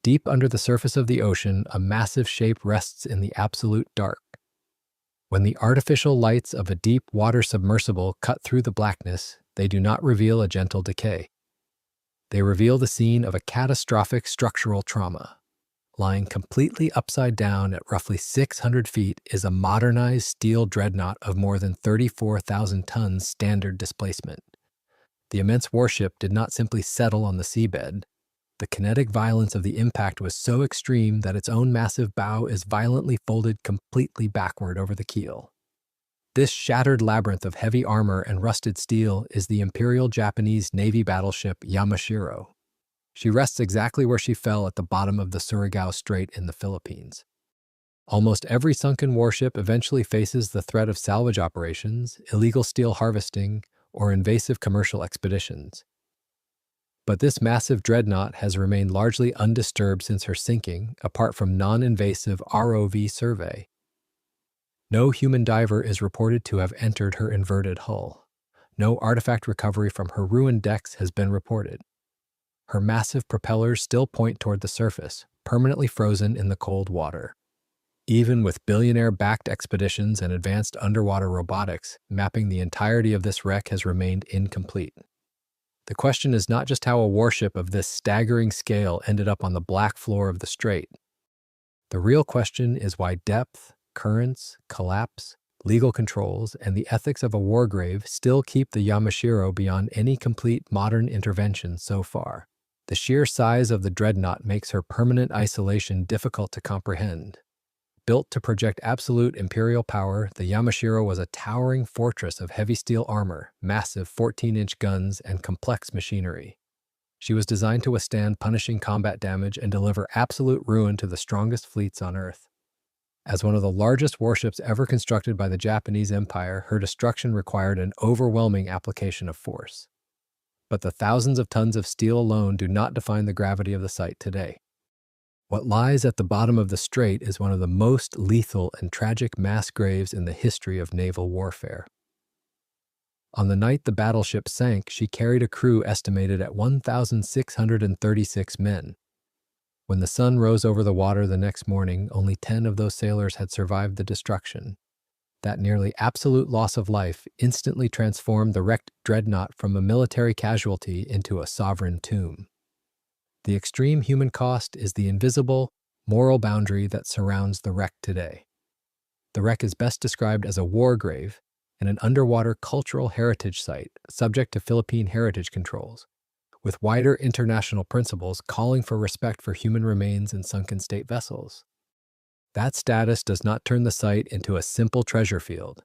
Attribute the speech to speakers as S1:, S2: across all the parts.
S1: Deep under the surface of the ocean, a massive shape rests in the absolute dark. When the artificial lights of a deep water submersible cut through the blackness, they do not reveal a gentle decay. They reveal the scene of a catastrophic structural trauma. Lying completely upside down at roughly 600 feet is a modernized steel dreadnought of more than 34,000 tons standard displacement. The immense warship did not simply settle on the seabed. The kinetic violence of the impact was so extreme that its own massive bow is violently folded completely backward over the keel. This shattered labyrinth of heavy armor and rusted steel is the Imperial Japanese Navy battleship Yamashiro. She rests exactly where she fell at the bottom of the Surigao Strait in the Philippines. Almost every sunken warship eventually faces the threat of salvage operations, illegal steel harvesting, or invasive commercial expeditions. But this massive dreadnought has remained largely undisturbed since her sinking, apart from non-invasive ROV survey. No human diver is reported to have entered her inverted hull. No artifact recovery from her ruined decks has been reported. Her massive propellers still point toward the surface, permanently frozen in the cold water. Even with billionaire-backed expeditions and advanced underwater robotics, mapping the entirety of this wreck has remained incomplete. The question is not just how a warship of this staggering scale ended up on the black floor of the strait. The real question is why depth, currents, collapse, legal controls, and the ethics of a war grave still keep the Yamashiro beyond any complete modern intervention so far. The sheer size of the dreadnought makes her permanent isolation difficult to comprehend. Built to project absolute imperial power, the Yamashiro was a towering fortress of heavy steel armor, massive 14-inch guns, and complex machinery. She was designed to withstand punishing combat damage and deliver absolute ruin to the strongest fleets on Earth. As one of the largest warships ever constructed by the Japanese Empire, her destruction required an overwhelming application of force. But the thousands of tons of steel alone do not define the gravity of the site today. What lies at the bottom of the strait is one of the most lethal and tragic mass graves in the history of naval warfare. On the night the battleship sank, she carried a crew estimated at 1,636 men. When the sun rose over the water the next morning, only 10 of those sailors had survived the destruction. That nearly absolute loss of life instantly transformed the wrecked dreadnought from a military casualty into a sovereign tomb. The extreme human cost is the invisible, moral boundary that surrounds the wreck today. The wreck is best described as a war grave and an underwater cultural heritage site subject to Philippine heritage controls, with wider international principles calling for respect for human remains in sunken state vessels. That status does not turn the site into a simple treasure field.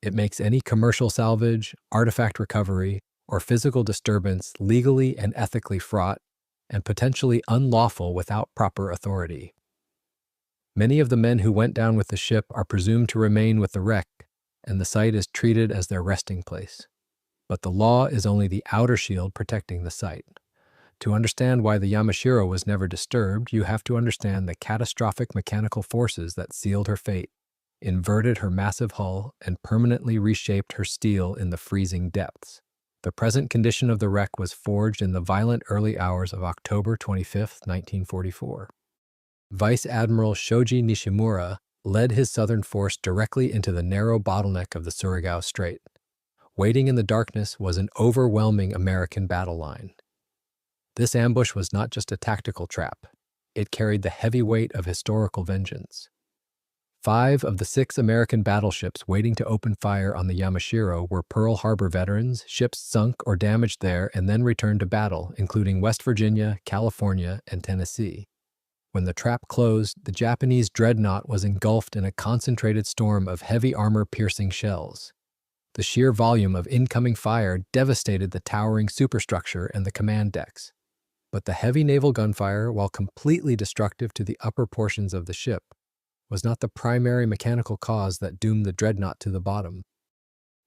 S1: It makes any commercial salvage, artifact recovery, or physical disturbance legally and ethically fraught and potentially unlawful without proper authority. Many of the men who went down with the ship are presumed to remain with the wreck, and the site is treated as their resting place. But the law is only the outer shield protecting the site. To understand why the Yamashiro was never disturbed, you have to understand the catastrophic mechanical forces that sealed her fate, inverted her massive hull, and permanently reshaped her steel in the freezing depths. The present condition of the wreck was forged in the violent early hours of October 25, 1944. Vice Admiral Shoji Nishimura led his southern force directly into the narrow bottleneck of the Surigao Strait. Waiting in the darkness was an overwhelming American battle line. This ambush was not just a tactical trap. It carried the heavy weight of historical vengeance. 5 of the 6 American battleships waiting to open fire on the Yamashiro were Pearl Harbor veterans, ships sunk or damaged there and then returned to battle, including West Virginia, California, and Tennessee. When the trap closed, the Japanese dreadnought was engulfed in a concentrated storm of heavy armor-piercing shells. The sheer volume of incoming fire devastated the towering superstructure and the command decks. But the heavy naval gunfire, while completely destructive to the upper portions of the ship, was not the primary mechanical cause that doomed the dreadnought to the bottom.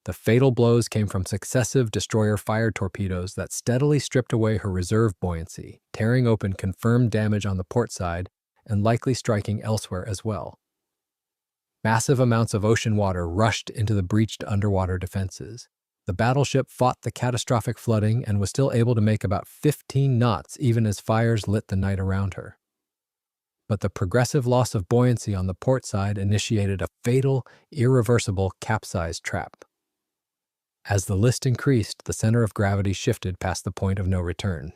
S1: The fatal blows came from successive destroyer-fired torpedoes that steadily stripped away her reserve buoyancy, tearing open confirmed damage on the port side and likely striking elsewhere as well. Massive amounts of ocean water rushed into the breached underwater defenses. The battleship fought the catastrophic flooding and was still able to make about 15 knots even as fires lit the night around her. but the progressive loss of buoyancy on the port side initiated a fatal, irreversible capsize trap. As the list increased, the center of gravity shifted past the point of no return.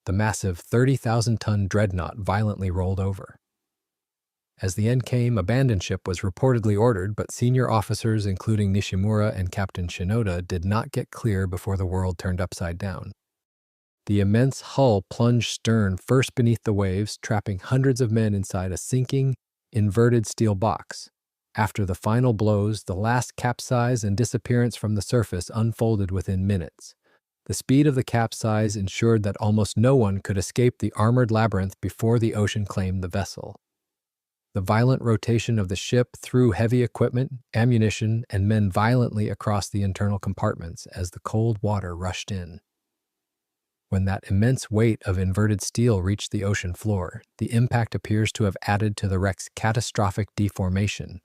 S1: The massive 30,000-ton dreadnought violently rolled over. As the end came, abandon ship was reportedly ordered, but senior officers, including Nishimura and Captain Shinoda, did not get clear before the world turned upside down. The immense hull plunged stern first beneath the waves, trapping hundreds of men inside a sinking, inverted steel box. After the final blows, the last capsize and disappearance from the surface unfolded within minutes. The speed of the capsize ensured that almost no one could escape the armored labyrinth before the ocean claimed the vessel. The violent rotation of the ship threw heavy equipment, ammunition, and men violently across the internal compartments as the cold water rushed in. When that immense weight of inverted steel reached the ocean floor, the impact appears to have added to the wreck's catastrophic deformation,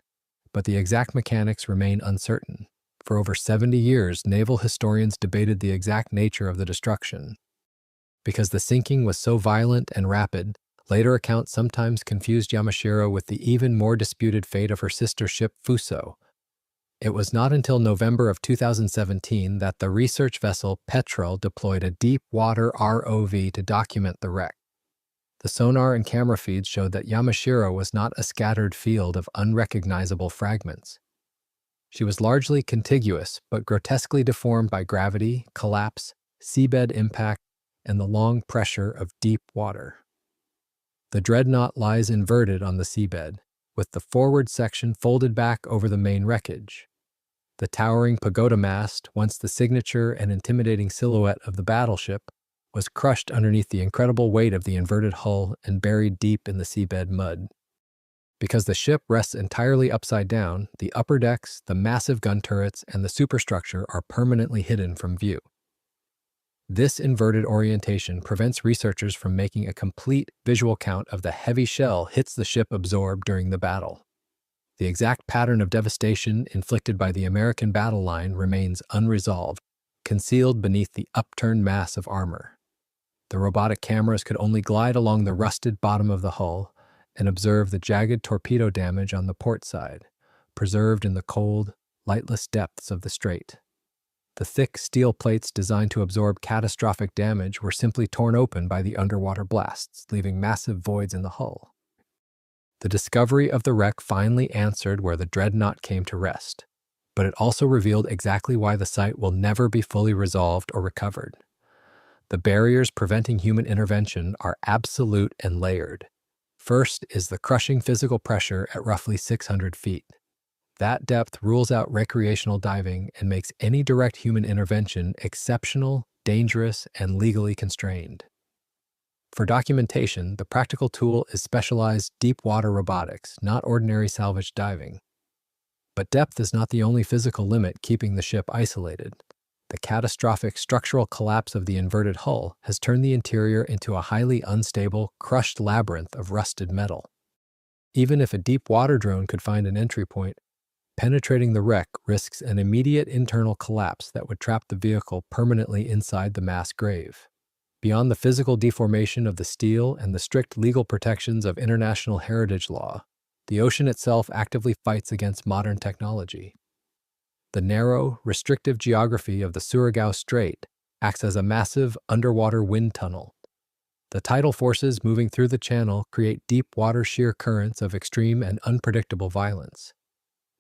S1: but the exact mechanics remain uncertain. For over 70 years, naval historians debated the exact nature of the destruction. Because the sinking was so violent and rapid, later accounts sometimes confused Yamashiro with the even more disputed fate of her sister ship Fuso. It was not until November of 2017 that the research vessel Petrel deployed a deep-water ROV to document the wreck. The sonar and camera feeds showed that Yamashiro was not a scattered field of unrecognizable fragments. She was largely contiguous, but grotesquely deformed by gravity, collapse, seabed impact, and the long pressure of deep water. The dreadnought lies inverted on the seabed, with the forward section folded back over the main wreckage. The towering pagoda mast, once the signature and intimidating silhouette of the battleship, was crushed underneath the incredible weight of the inverted hull and buried deep in the seabed mud. Because the ship rests entirely upside down, the upper decks, the massive gun turrets, and the superstructure are permanently hidden from view. This inverted orientation prevents researchers from making a complete visual count of the heavy shell hits the ship absorbed during the battle. The exact pattern of devastation inflicted by the American battle line remains unresolved, concealed beneath the upturned mass of armor. The robotic cameras could only glide along the rusted bottom of the hull and observe the jagged torpedo damage on the port side, preserved in the cold, lightless depths of the strait. The thick steel plates designed to absorb catastrophic damage were simply torn open by the underwater blasts, leaving massive voids in the hull. The discovery of the wreck finally answered where the dreadnought came to rest, but it also revealed exactly why the site will never be fully resolved or recovered. The barriers preventing human intervention are absolute and layered. First is the crushing physical pressure at roughly 600 feet. That depth rules out recreational diving and makes any direct human intervention exceptional, dangerous, and legally constrained. For documentation, the practical tool is specialized deep-water robotics, not ordinary salvage diving. But depth is not the only physical limit keeping the ship isolated. The catastrophic structural collapse of the inverted hull has turned the interior into a highly unstable, crushed labyrinth of rusted metal. Even if a deep-water drone could find an entry point, penetrating the wreck risks an immediate internal collapse that would trap the vehicle permanently inside the mass grave. Beyond the physical deformation of the steel and the strict legal protections of international heritage law, the ocean itself actively fights against modern technology. The narrow, restrictive geography of the Surigao Strait acts as a massive underwater wind tunnel. The tidal forces moving through the channel create deep water shear currents of extreme and unpredictable violence.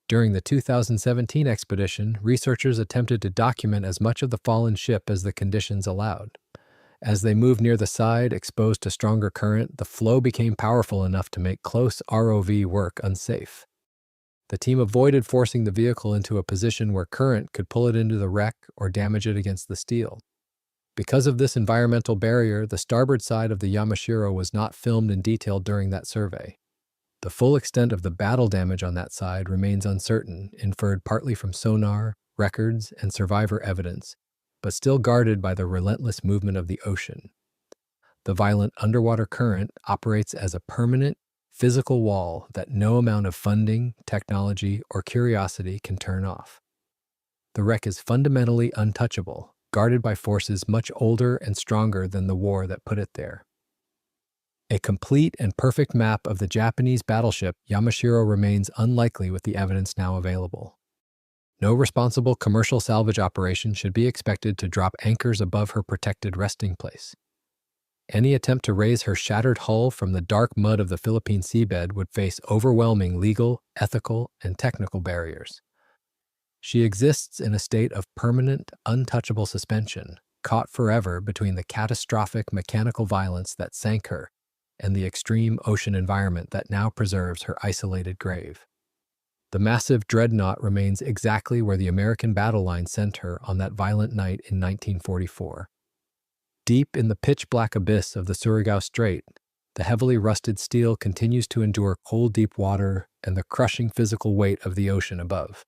S1: During the 2017 expedition, researchers attempted to document as much of the fallen ship as the conditions allowed. As they moved near the side, exposed to stronger current, the flow became powerful enough to make close ROV work unsafe. The team avoided forcing the vehicle into a position where current could pull it into the wreck or damage it against the steel. Because of this environmental barrier, the starboard side of the Yamashiro was not filmed in detail during that survey. The full extent of the battle damage on that side remains uncertain, inferred partly from sonar, records, and survivor evidence, but still guarded by the relentless movement of the ocean. The violent underwater current operates as a permanent, physical wall that no amount of funding, technology, or curiosity can turn off. The wreck is fundamentally untouchable, guarded by forces much older and stronger than the war that put it there. A complete and perfect map of the Japanese battleship Yamashiro remains unlikely with the evidence now available. No responsible commercial salvage operation should be expected to drop anchors above her protected resting place. Any attempt to raise her shattered hull from the dark mud of the Philippine seabed would face overwhelming legal, ethical, and technical barriers. She exists in a state of permanent, untouchable suspension, caught forever between the catastrophic mechanical violence that sank her and the extreme ocean environment that now preserves her isolated grave. The massive dreadnought remains exactly where the American battle line sent her on that violent night in 1944. Deep in the pitch-black abyss of the Surigao Strait, the heavily rusted steel continues to endure cold, deep water and the crushing physical weight of the ocean above.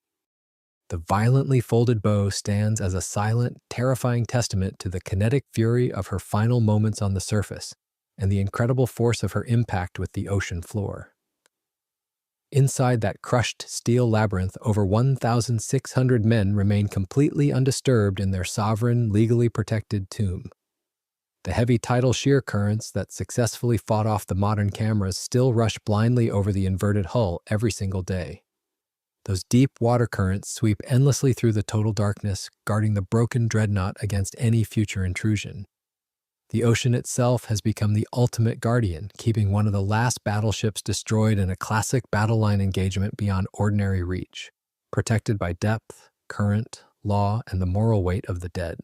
S1: The violently folded bow stands as a silent, terrifying testament to the kinetic fury of her final moments on the surface and the incredible force of her impact with the ocean floor. Inside that crushed steel labyrinth, over 1,600 men remain completely undisturbed in their sovereign, legally protected tomb. The heavy tidal shear currents that successfully fought off the modern cameras still rush blindly over the inverted hull every single day. Those deep water currents sweep endlessly through the total darkness, guarding the broken dreadnought against any future intrusion. The ocean itself has become the ultimate guardian, keeping one of the last battleships destroyed in a classic battle line engagement beyond ordinary reach, protected by depth, current, law, and the moral weight of the dead.